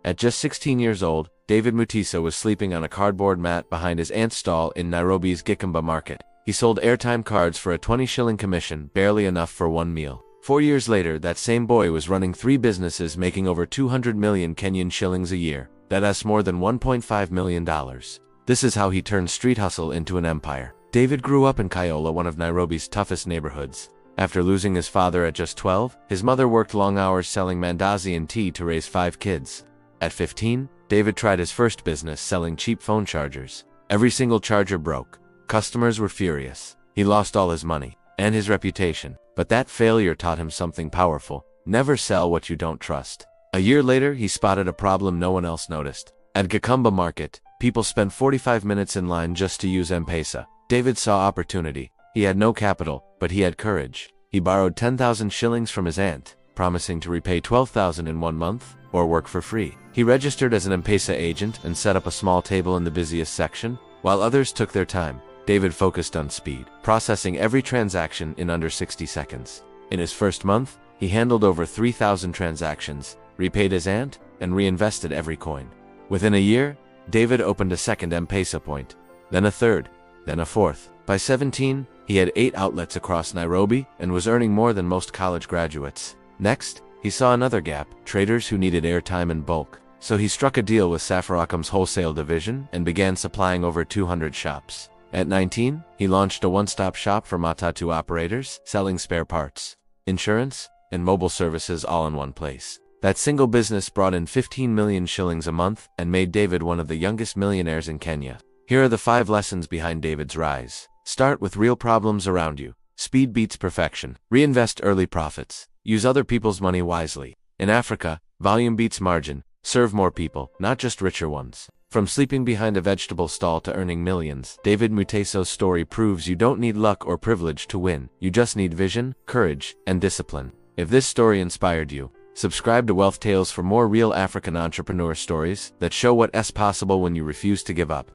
At just 16 years old, David Mutisa was sleeping on a cardboard mat behind his aunt's stall in Nairobi's Gikamba market. He sold airtime cards for a 20-shilling commission, barely enough for one meal. 4 years later, that same boy was running 3 businesses making over 200 million Kenyan shillings a year. That's more than $1.5 million. This is how he turned street hustle into an empire. David grew up in Kayole, one of Nairobi's toughest neighborhoods. After losing his father at just 12, his mother worked long hours selling mandazi and tea to raise 5 kids. At 15, David tried his first business selling cheap phone chargers. Every single charger broke. Customers were furious. He lost all his money and his reputation. But that failure taught him something powerful. Never sell what you don't trust. A year later, he spotted a problem no one else noticed. At Gikamba Market, people spend 45 minutes in line just to use M-Pesa. David saw opportunity. He had no capital, but he had courage. He borrowed 10,000 shillings from his aunt, promising to repay 12,000 in 1 month, or work for free. He registered as an M-Pesa agent and set up a small table in the busiest section. While others took their time, David focused on speed, processing every transaction in under 60 seconds. In his first month, he handled over 3,000 transactions, repaid his aunt, and reinvested every coin. Within a year, David opened a second M-Pesa point, then a third, then a fourth. By 17, he had 8 outlets across Nairobi and was earning more than most college graduates. Next, he saw another gap: traders who needed airtime in bulk. So he struck a deal with Safaricom's wholesale division and began supplying over 200 shops. At 19, he launched a one-stop shop for matatu operators, selling spare parts, insurance, and mobile services all in one place. That single business brought in 15 million shillings a month and made David one of the youngest millionaires in Kenya. Here are the 5 lessons behind David's rise. Start with real problems around you. Speed beats perfection. Reinvest early profits. Use other people's money wisely. In Africa, volume beats margin. Serve more people, not just richer ones. From sleeping behind a vegetable stall to earning millions, David Mutisa's story proves you don't need luck or privilege to win. You just need vision, courage, and discipline. If this story inspired you, subscribe to Wealth Tales for more real African entrepreneur stories that show what's possible when you refuse to give up.